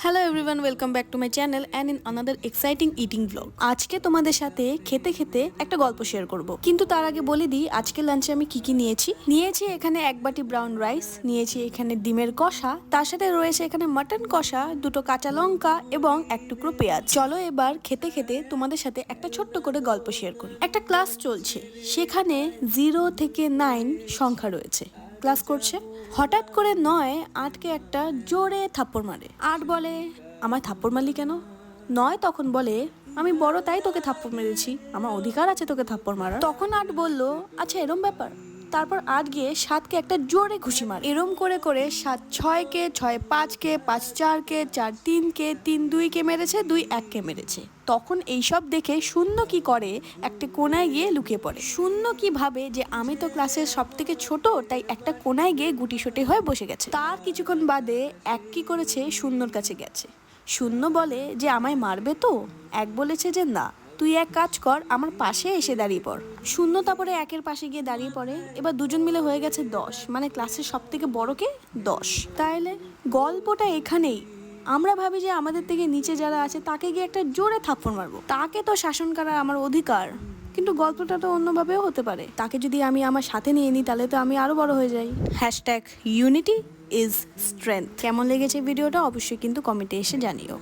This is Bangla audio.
Hello everyone, welcome back to my channel and in another exciting eating blog. আজকে তোমাদের সাথে খেতে খেতে একটা গল্প শেয়ার করব, কিন্তু তার আগে বলে দিই আজকে লাঞ্চে আমি কি নিয়েছি এখানে এক বাটি ব্রাউন রাইস, নিয়েছি এখানে ডিমের কষা, তার সাথে রয়েছে এখানে মাটন কষা, দুটো কাঁচা লঙ্কা এবং এক টুকরো পেঁয়াজ। চলো এবার খেতে খেতে তোমাদের সাথে একটা ছোট্ট করে গল্প শেয়ার করি। একটা ক্লাস চলছে, সেখানে 0 থেকে 9 সংখ্যা রয়েছে। ক্লাস করছে, হঠাৎ করে 9 8কে একটা জোরে থাপ্পড় মারে। 8 বলে, আমায় থাপ্পড় মারলি কেন? 9 তখন বলে, আমি বড় তাই তোকে থাপ্পড় মেরেছি, আমার অধিকার আছে তোকে থাপ্পড় মারার। তখন 8 বলল, আচ্ছা এরম ব্যাপার। তারপর 8 গিয়ে 7কে একটা জোরে ঘুষি মারে। এরম করে করে 7 6কে, 6 5কে, 5 4কে, 4 3কে, 3 2কে মেরেছে, 2 1কে মেরেছে। তখন এইসব দেখে শূন্য কি করে, একটা কোনায় গিয়ে লুকিয়ে পড়ে। শূন্য কি ভাবে যে আমি তো ক্লাসের সব থেকে ছোট, তাই একটা কোনায় গিয়ে গুটিসুটি হয়ে বসে গেছে। তার কিছুক্ষণ বাদে এক কি করেছে, শূন্যর কাছে গেছে। শূন্য বলে যে আমায় মারবে তো? এক বলেছে যে না, তুই এক কাজ কর, আমার পাশে এসে দাঁড়িয়ে পড়। শূন্য তারপরে একের পাশে গিয়ে দাঁড়িয়ে পড়ে। এবার দুজন মিলে হয়ে গেছে 10, মানে ক্লাসের সব থেকে বড়কে 10। তাইলে গল্পটা এখানেই। আমরা ভাবি যে আমাদের থেকে নিচে যারা আছে তাকে গিয়ে একটা জোরে থাপ্পড় মারবো, তাকে তো শাসন করা আমার অধিকার। কিন্তু গল্পটা তো অন্যভাবেও হতে পারে, তাকে যদি আমি আমার সাথে নিয়ে নিই তাহলে তো আমি আরো বড় হয়ে যাই। #Unity is strength. কেমন লেগেছে ভিডিওটা অবশ্যই কিন্তু কমেন্টে এসে জানিও।